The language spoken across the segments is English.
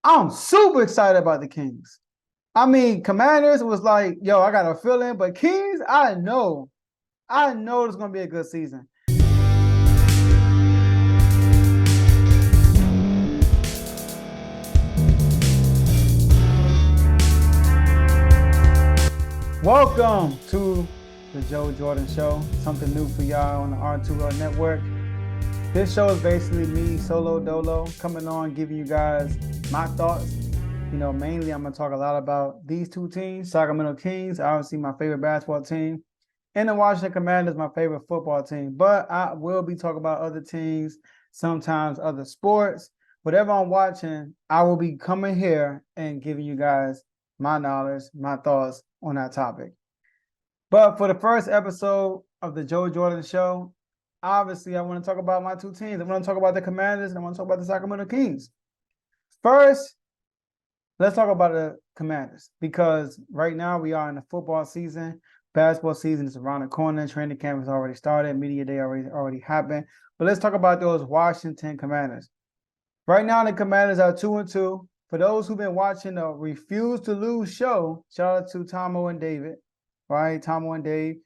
I'm super excited about the Kings. I mean, Commanders was like, yo, I got a feeling, but Kings, I know it's gonna be a good season. Welcome to the Joe Jordan Show. Something new for y'all on the R2L Network. This show is basically me, solo dolo, coming on, giving you guys my thoughts. Mainly I'm gonna talk a lot about these two teams, Sacramento Kings, obviously my favorite basketball team, and the Washington Commanders, my favorite football team. But I will be talking about other teams, sometimes other sports. Whatever I'm watching, I will be coming here and giving you guys my knowledge, my thoughts on that topic. But for the first episode of the Joe Jordan Show, obviously I want to talk about my two teams. I want to talk about the Commanders and I want to talk about the Sacramento Kings. First, let's talk about the Commanders because right now we are in the football season. Basketball season is around the corner. Training camp has already started. Media day already happened. But let's talk about those Washington Commanders. Right now, the Commanders are 2-2. For those who've been watching the Refuse to Lose show, shout out to Tomo and David, right? Tomo and Dave.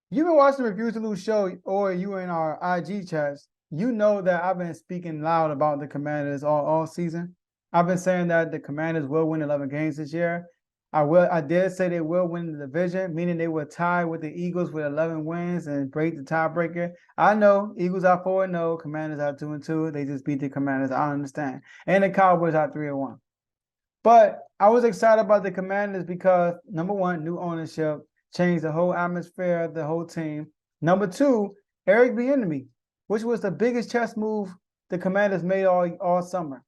You've been watching the Refuse to Lose show or you in our IG chats, you know that I've been speaking loud about the Commanders all season. I've been saying that the Commanders will win 11 games this year. I did say they will win the division, meaning they will tie with the Eagles with 11 wins and break the tiebreaker. I know Eagles are 4-0, Commanders are 2-2. They just beat the Commanders. I understand. And the Cowboys are 3-1. But I was excited about the Commanders because, number one, new ownership changed the whole atmosphere of the whole team. Number two, Eric Bieniemy, which was the biggest chess move the Commanders made all summer.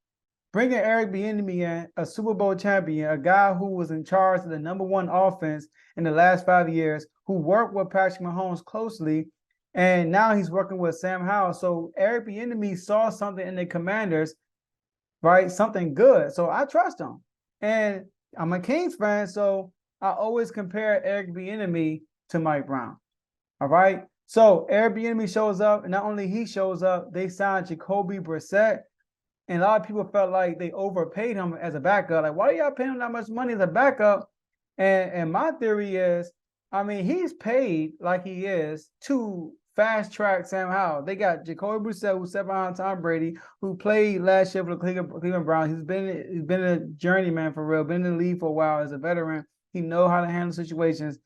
Bringing Eric Bieniemy in, a Super Bowl champion, a guy who was in charge of the number one offense in the last 5 years, who worked with Patrick Mahomes closely, and now he's working with Sam Howell. So Eric Bieniemy saw something in the Commanders, right? Something good. So I trust him. And I'm a Kings fan, so I always compare Eric Bieniemy to Mike Brown. All right. So Eric Bieniemy shows up, and not only he shows up, they signed Jacoby Brissett. And a lot of people felt like they overpaid him as a backup. Like, why are y'all paying him that much money as a backup? And my theory is, I mean, he's paid like he is to fast track Sam Howell. They got Jacoby Brissett, who stepped behind Tom Brady, who played last year for the Cleveland Browns. He's been a journeyman for real, been in the league for a while as a veteran. He knows how to handle situations.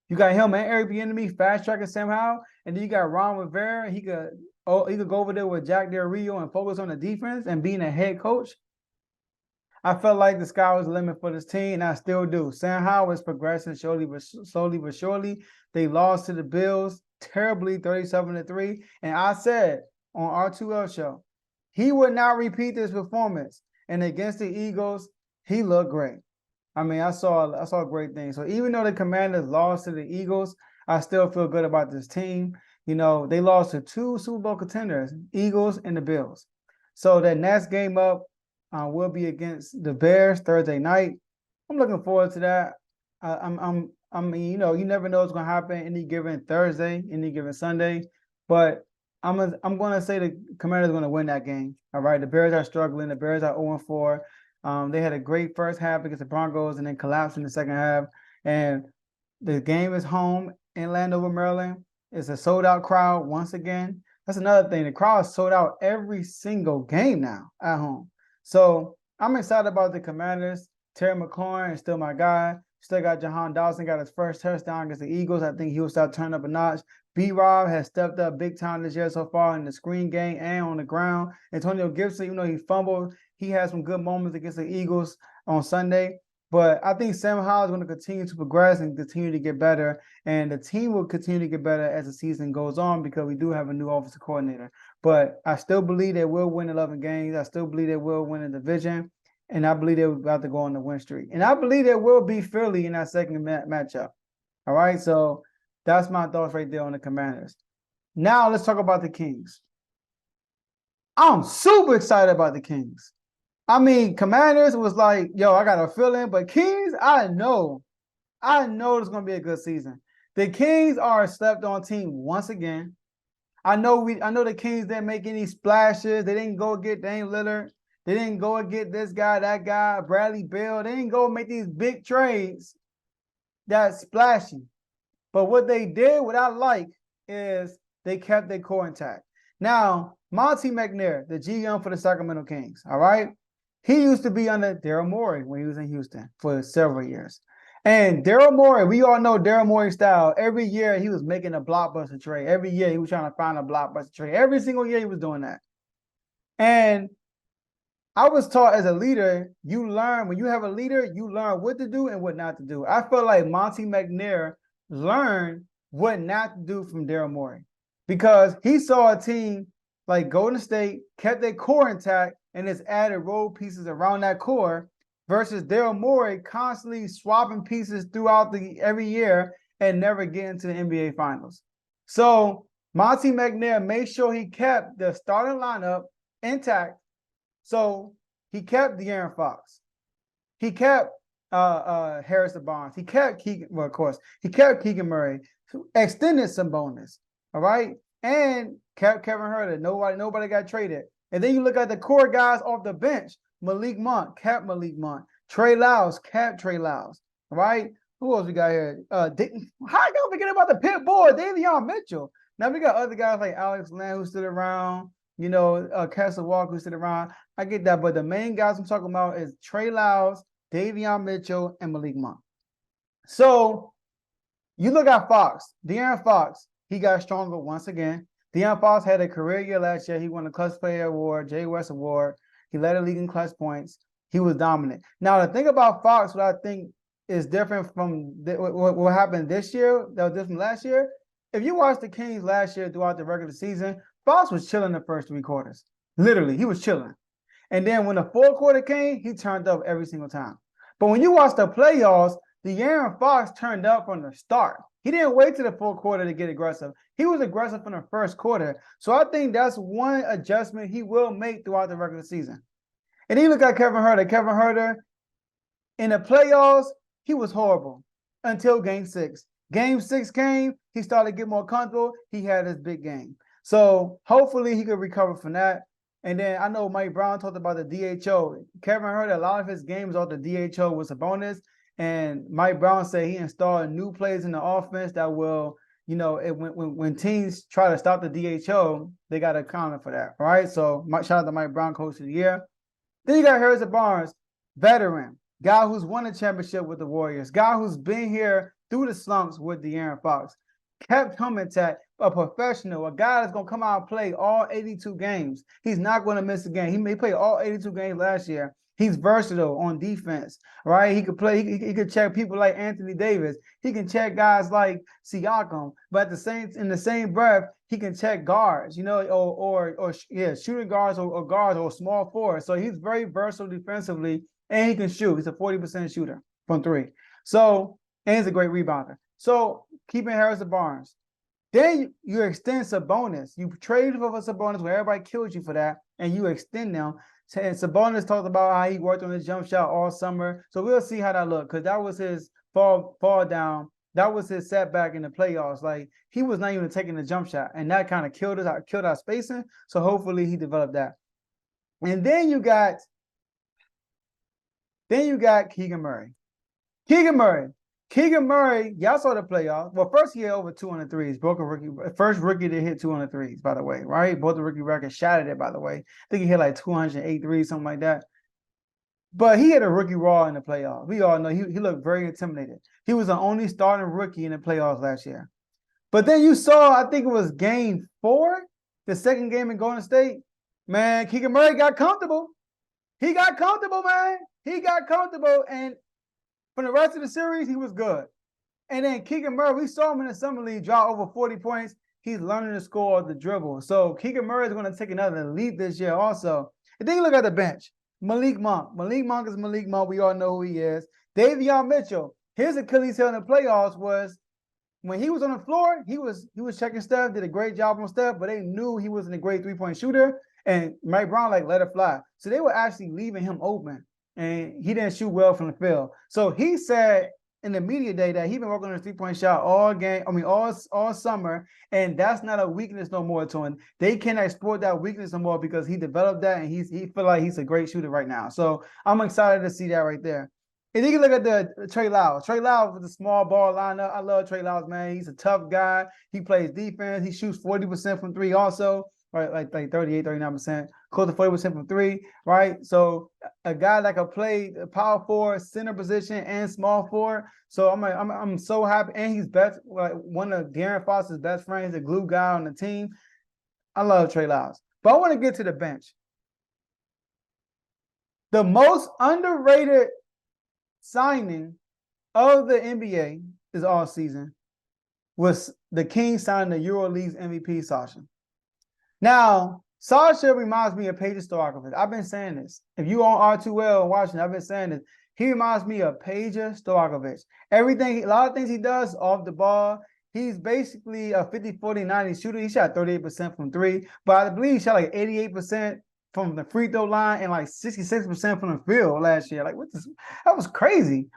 You got him and Eric Bieniemy fast tracking Sam Howell, and then you got Ron Rivera. He could go over there with Jack Del Rio and focus on the defense and being a head coach. I felt like the sky was the limit for this team, and I still do. Sam Howell is progressing slowly but surely. They lost to the Bills terribly, 37-3. And I said on R2L show, he would not repeat this performance. And against the Eagles, he looked great. I mean, I saw great things. So even though the Commanders lost to the Eagles, I still feel good about this team. They lost to two Super Bowl contenders, Eagles and the Bills. So that next game up will be against the Bears Thursday night. I'm looking forward to that. You never know what's going to happen any given Thursday, any given Sunday. But I'm going to say the Commanders are going to win that game. All right, the Bears are struggling. The Bears are 0-4. They had a great first half against the Broncos and then collapsed in the second half. And the game is home in Landover, Maryland. It's a sold-out crowd once again. That's another thing. The crowd is sold out every single game now at home. So I'm excited about the Commanders. Terry McLaurin is still my guy. Still got Jahan Dawson, got his first touchdown against the Eagles. I think he'll start turning up a notch. B-Rob has stepped up big time this year so far in the screen game and on the ground. Antonio Gibson, even though he fumbled, he had some good moments against the Eagles on Sunday. But I think Sam Howell is going to continue to progress and continue to get better. And the team will continue to get better as the season goes on because we do have a new offensive coordinator. But I still believe they will win 11 games. I still believe they will win the division. And I believe they're about to go on the win streak. And I believe they will beat Philly in that second matchup. All right, so that's my thoughts right there on the Commanders. Now let's talk about the Kings. I'm super excited about the Kings. I mean, Commanders was like, yo, I got a feeling, but Kings, I know it's going to be a good season. The Kings are a slept-on team once again. I know the Kings didn't make any splashes. They didn't go get Dame Lillard. They didn't go and get this guy, that guy, Bradley Beal. They didn't go and make these big trades that's splashy. But what they did, what I like, is they kept their core intact. Now, Monty McNair, the GM for the Sacramento Kings, all right? He used to be under Daryl Morey when he was in Houston for several years. And Daryl Morey, we all know Daryl Morey's style. Every year he was making a blockbuster trade. Every year he was trying to find a blockbuster trade. Every single year he was doing that. And I was taught as a leader, you learn, when you have a leader, you learn what to do and what not to do. I feel like Monty McNair learned what not to do from Daryl Morey because he saw a team like Golden State kept their core intact and just added role pieces around that core versus Daryl Morey constantly swapping pieces throughout every year and never getting to the NBA Finals. So Monty McNair made sure he kept the starting lineup intact. So he kept De'Aaron Fox. He kept Harrison Barnes. He kept Keegan, well, of course, he kept Keegan Murray, extended some bonus, all right, and kept Kevin Huerter. Nobody got traded. And then you look at the core guys off the bench. Malik Monk kept Malik Monk. Trey Lyles kept Trey Lyles. All right. Who else we got here? How you gonna forget about the pit boy, Davion Mitchell? Now we got other guys like Alex Lamb who stood around. Castle Walker who stood around. I get that, but the main guys I'm talking about is Trey Lyles, Davion Mitchell, and Malik Monk. So you look at Fox, De'Aaron Fox, he got stronger once again. De'Aaron Fox had a career year last year. He won the Clutch Player Award, Jay West Award. He led the league in clutch points. He was dominant. Now, the thing about Fox, what I think is different from what happened this year, that was different last year. If you watch the Kings last year throughout the regular season, Fox was chilling the first three quarters. Literally, he was chilling. And then when the fourth quarter came, he turned up every single time. But when you watch the playoffs, De'Aaron Fox turned up from the start. He didn't wait to the fourth quarter to get aggressive. He was aggressive from the first quarter. So I think that's one adjustment he will make throughout the regular season. And then you look at Kevin Huerter. Kevin Huerter, in the playoffs, he was horrible until Game 6. Game 6 came, he started to get more comfortable. He had his big game. So hopefully he could recover from that. And then I know Mike Brown talked about the DHO. Kevin Huerter, a lot of his games off the DHO was a bonus. And Mike Brown said he installed new plays in the offense that will, when teams try to stop the DHO, they got to counter for that, right? So shout out to Mike Brown, Coach of the Year. Then you got Harrison Barnes, veteran, guy who's won a championship with the Warriors, guy who's been here through the slumps with De'Aaron Fox, kept coming to a professional, a guy that's going to come out and play all 82 games. He's not going to miss a game. He played all 82 games last year. He's versatile on defense, right? He could play. He could check people like Anthony Davis. He can check guys like Siakam. But in the same breath, he can check guards, or shooting guards or guards or small forwards. So he's very versatile defensively, and he can shoot. He's a 40% shooter from three. So, and he's a great rebounder. So keeping Harrison Barnes. Then you extend Sabonis. You trade for Sabonis where everybody kills you for that, and you extend them. And Sabonis talked about how he worked on his jump shot all summer. So we'll see how that looked, because that was his fall down. That was his setback in the playoffs. Like, he was not even taking the jump shot, and that kind of killed our spacing. So hopefully he developed that. And then you got Keegan Murray. Keegan Murray, y'all saw the playoffs. Well, first he had over 200 threes. First rookie to hit 200 threes, by the way, right? Both the rookie records shattered it, by the way. I think he hit like 208 threes, something like that. But he had a rookie raw in the playoffs. We all know he looked very intimidated. He was the only starting rookie in the playoffs last year. But then you saw, I think it was game 4, the second game in Golden State. Man, Keegan Murray got comfortable. He got comfortable, man. He got comfortable, and for the rest of the series, he was good. And then Keegan Murray, we saw him in the Summer League draw over 40 points. He's learning to score the dribble. So Keegan Murray is going to take another leap this year also. And then you look at the bench. Malik Monk. Malik Monk is Malik Monk. We all know who he is. Davion Mitchell. His Achilles heel in the playoffs was when he was on the floor, he was checking Steph, did a great job on Steph, but they knew he wasn't a great three-point shooter. And Mike Brown, let it fly. So they were actually leaving him open. And he didn't shoot well from the field. So he said in the media day that he been working on his 3-point shot all game. I mean, all summer, and that's not a weakness no more to him. They cannot exploit that weakness no more because he developed that, and he feel like he's a great shooter right now. So I'm excited to see that right there. And you can look at the Trey Lyles. Trey Lyles with the small ball lineup. I love Trey Lyles, man. He's a tough guy. He plays defense. He shoots 40% from three also, right? Like 38, 39%, close to 40% from three, right? So a guy that can play power forward, center position, and small forward. So I'm so happy. And he's best, like one of De'Aaron Foster's best friends, the glue guy on the team. I love Trey Lyles. But I want to get to the bench. The most underrated signing of the NBA is all season was the Kings signing the EuroLeague's MVP, Sasha. Now, Sasha reminds me of Peja Stojakovic. I've been saying this. If you on R2L and watching, I've been saying this. He reminds me of Peja Stojakovic. A lot of things he does off the ball. He's basically a 50, 40, 90 shooter. He shot 38% from three, but I believe he shot like 88% from the free throw line and like 66% from the field last year. Like, that was crazy.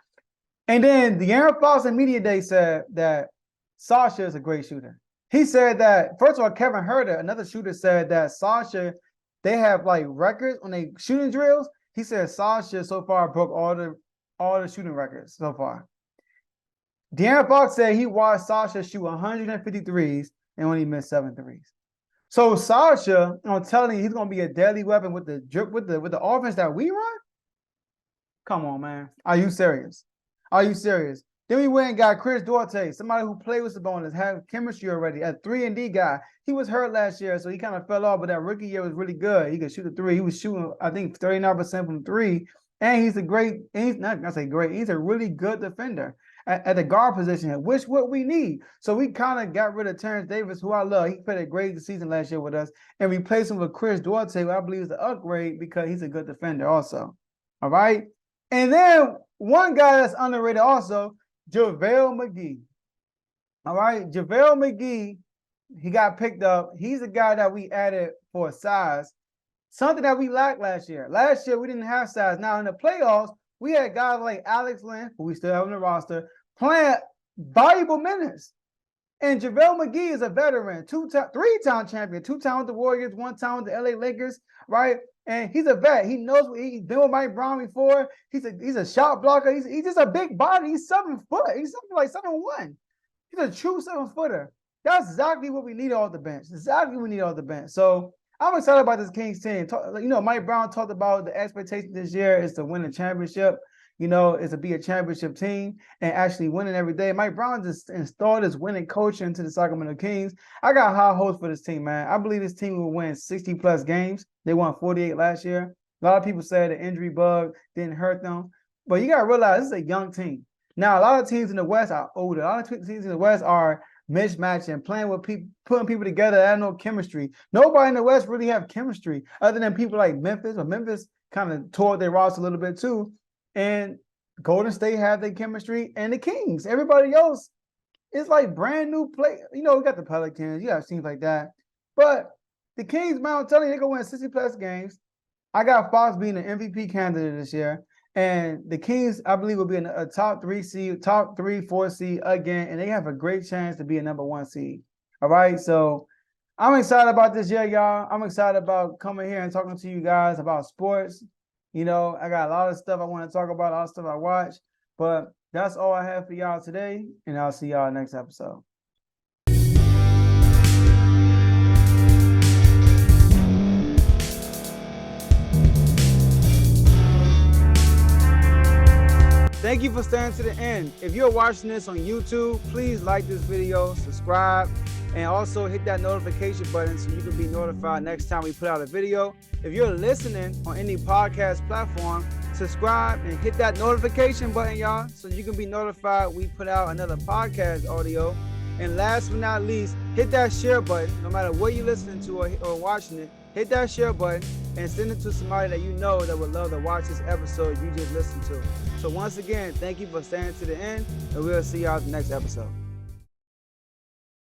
And then the De'Aaron Foster Media Day said that Sasha is a great shooter. He said that, first of all, Kevin Herter, another shooter, said that Sasha, they have like records on they shooting drills. He said Sasha so far broke all the shooting records so far. De'Aaron Fox said he watched Sasha shoot 150 threes and only missed 7 threes. So Sasha, I'm telling you, he's gonna be a deadly weapon with the offense that we run. Come on, man. Are you serious? Are you serious? Then we went and got Chris Duarte, somebody who played with Sabonis, had chemistry already, a 3-and-D guy. He was hurt last year, so he kind of fell off, but that rookie year was really good. He could shoot a three. He was shooting, I think, 39% from three. And he's he's a really good defender at the guard position, which what we need. So we kind of got rid of Terrence Davis, who I love. He played a great season last year with us, and replaced him with Chris Duarte, who I believe is an upgrade because he's a good defender also. All right? And then one guy that's underrated also, JaVale McGee. All right? JaVale McGee, he got picked up. He's a guy that we added for size, something that we lacked last year. Last year, we didn't have size. Now, in the playoffs, we had guys like Alex Lynn, who we still have on the roster, playing valuable minutes. And JaVale McGee is a veteran, 3-time champion, 2-time with the Warriors, 1-time with the LA Lakers, right? And he's a vet. He knows what he's been with Mike Brown before. He's a shot blocker. He's just a big body. He's 7 foot. He's something like 7'1". He's a true 7-footer. That's exactly what we need off the bench. Exactly what we need off the bench. So I'm excited about this Kings team. Mike Brown talked about the expectation this year is to win a championship. Is to be a championship team and actually winning every day. Mike Brown just installed his winning culture into the Sacramento Kings. I got high hopes for this team, man. I believe this team will win 60-plus games. They won 48 last year. A lot of people say the injury bug didn't hurt them. But you got to realize this is a young team. Now, a lot of teams in the West are older. A lot of teams in the West are mismatching, playing with people, putting people together that have no chemistry. Nobody in the West really have chemistry other than people like Memphis. But Memphis kind of tore their roster a little bit too. And Golden State have their chemistry, and the Kings. Everybody else is like brand new play. We got the Pelicans. You have teams like that. But the Kings, man, I'm telling you, they're going to win 60-plus games. I got Fox being an MVP candidate this year. And the Kings, I believe, will be a top 3, 4 seed again. And they have a great chance to be a number 1 seed. All right. So I'm excited about this year, y'all. I'm excited about coming here and talking to you guys about sports. I got a lot of stuff I want to talk about, a lot of stuff I watch. But that's all I have for y'all today. And I'll see y'all next episode. Thank you for staying to the end. If you're watching this on YouTube, please like this video, subscribe, and also hit that notification button so you can be notified next time we put out a video. If you're listening on any podcast platform, subscribe and hit that notification button, y'all, so you can be notified we put out another podcast audio. And last but not least, hit that share button. No matter what you're listening to or watching it, hit that share button and send it to somebody that you know that would love to watch this episode you just listened to. So once again, thank you for staying to the end, and we'll see y'all in the next episode.